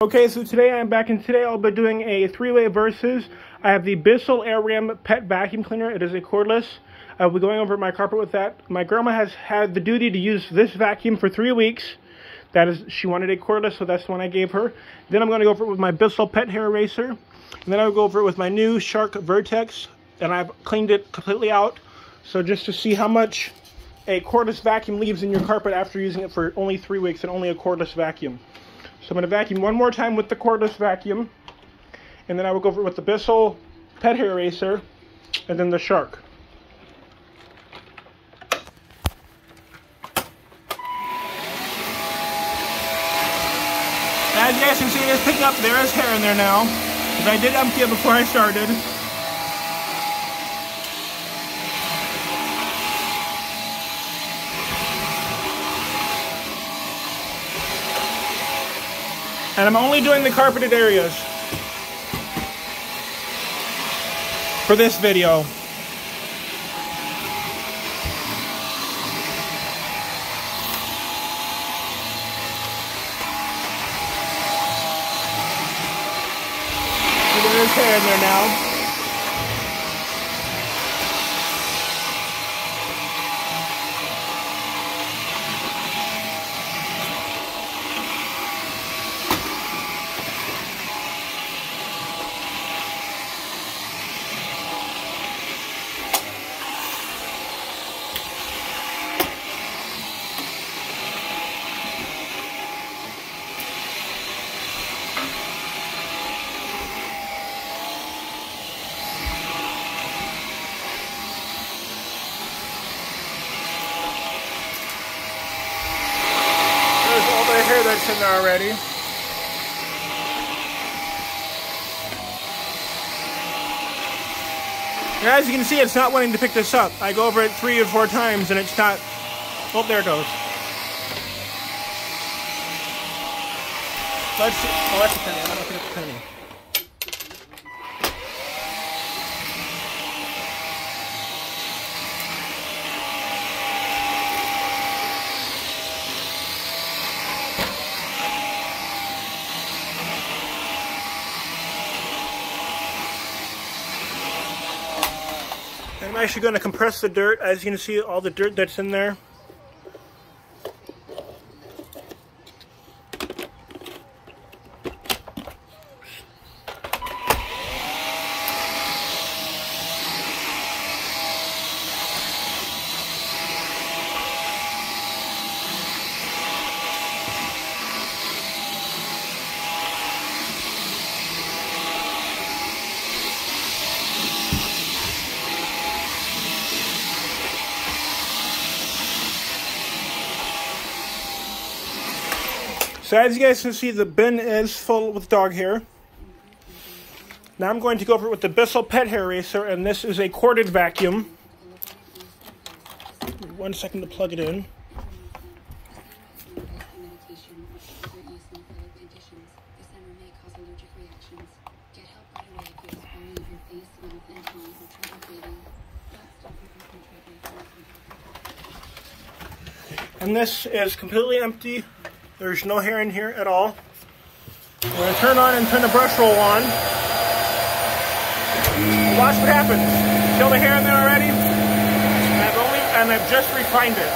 Okay, so today I'm back, and today I'll be doing a three-way versus. I have the Bissell Air Ram Pet Vacuum Cleaner. It is a cordless. I'll be going over my carpet with that. My grandma has had the duty to use this vacuum for 3 weeks. That is, she wanted a cordless, so that's the one I gave her. Then I'm going to go over it with my Bissell Pet Hair Eraser. And then I'll go over it with my new Shark Vertex, and I've cleaned it completely out. So just to see how much a cordless vacuum leaves in your carpet after using it for only 3 weeks and only a cordless vacuum. So I'm going to vacuum one more time with the cordless vacuum, and then I will go over it with the Bissell Pet Hair Eraser, and then the Shark. As you guys can see, it is picking up. There is hair in there now, because I did empty it before I started. And I'm only doing the carpeted areas for this video. So there is hair in there now. Hair that's in there already. And as you can see, it's not wanting to pick this up. I go over it 3 or 4 times and it's not. Oh, there it goes. Let's see. Oh, that's a penny. I don't know if it's a penny. I'm actually going to compress the dirt. As you can see, all the dirt that's in there. So as you guys can see, the bin is full with dog hair. Now I'm going to go over it with the Bissell Pet Hair Eraser, and this is a corded vacuum. 1 second to plug it in. And this is completely empty. There's no hair in here at all. I'm going to turn on and turn the brush roll on. Watch what happens. Feel the hair in there already? And I've just refined it.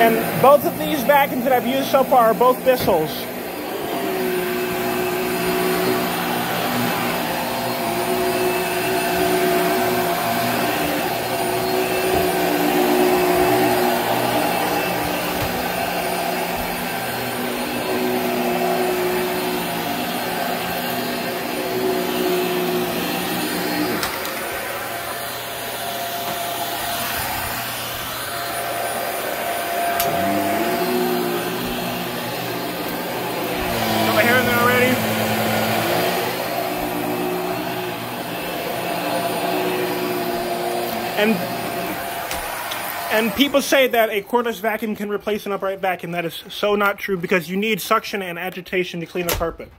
And both of these vacuums that I've used so far are both Bissells. And people say that a cordless vacuum can replace an upright vacuum. That is so not true, because you need suction and agitation to clean a carpet.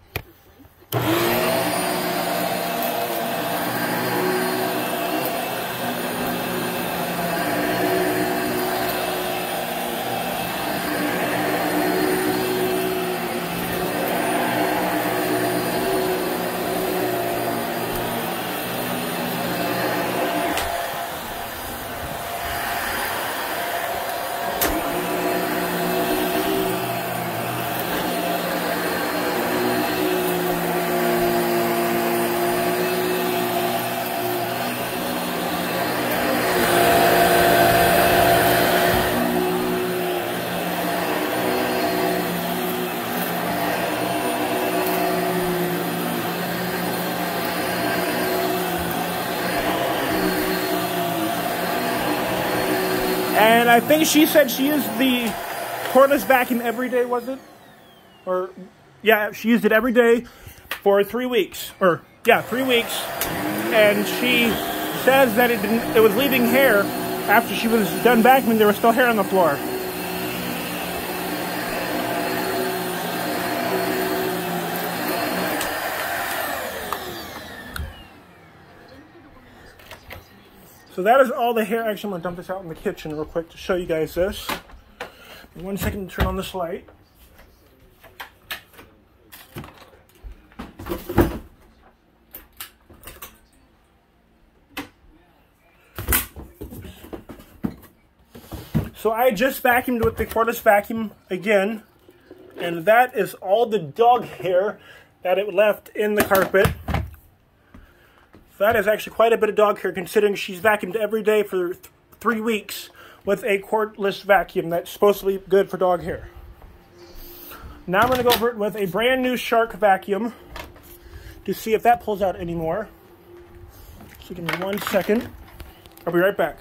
And I think she said she used the cordless vacuum every day, was it? Or, yeah, she used it every day for 3 weeks. Or, yeah, 3 weeks. And she says that it was leaving hair. After she was done vacuuming, there was still hair on the floor. So that is all the hair. Actually, I'm going to dump this out in the kitchen real quick to show you guys this. 1 second to turn on this light. So I just vacuumed with the cordless vacuum again. And that is all the dog hair that it left in the carpet. That is actually quite a bit of dog hair, considering she's vacuumed every day for 3 weeks with a cordless vacuum that's supposed to be good for dog hair. Now I'm going to go over it with a brand new Shark vacuum to see if that pulls out anymore. So give me 1 second. I'll be right back.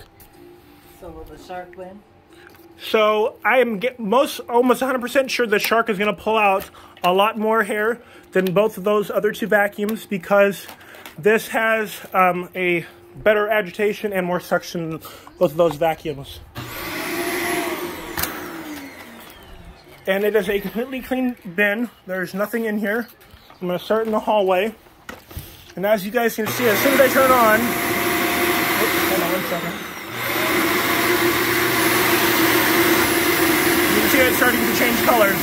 So will the Shark win? So I am almost 100% sure the Shark is going to pull out a lot more hair than both of those other two vacuums, because this has a better agitation and more suction than both of those vacuums. And it is a completely clean bin. There's nothing in here. I'm going to start in the hallway. And as you guys can see, as soon as I turn on... Oops, hold on 1 second. You can see it's starting to change colors.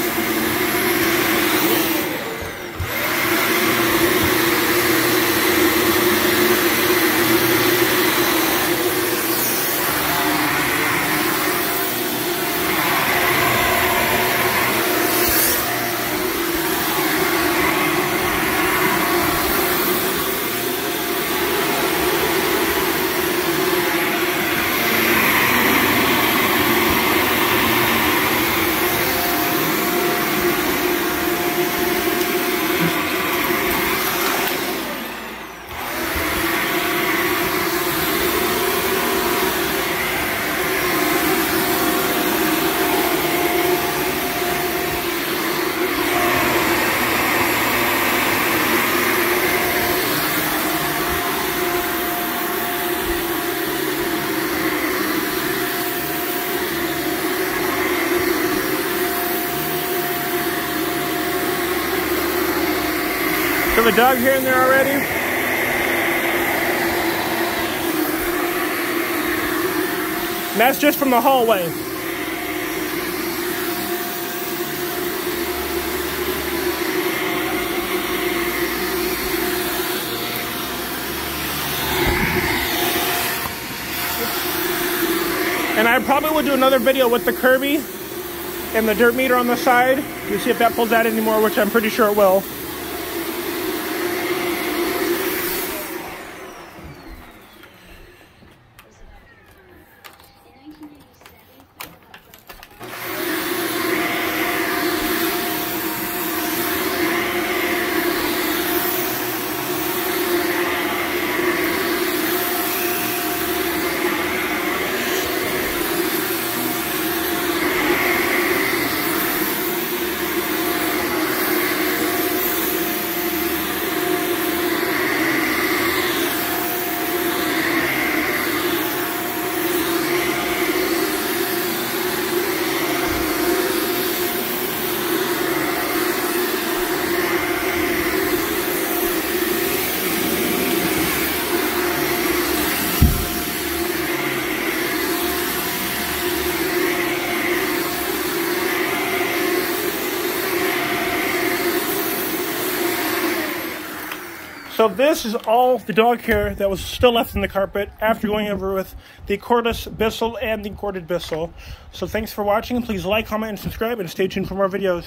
So the dog hair in there already? And that's just from the hallway. And I probably will do another video with the Kirby and the dirt meter on the side to see if that pulls out anymore, which I'm pretty sure it will. So this is all the dog hair that was still left in the carpet after going over with the cordless Bissell and the corded Bissell. So thanks for watching. Please like, comment, and subscribe, and stay tuned for more videos.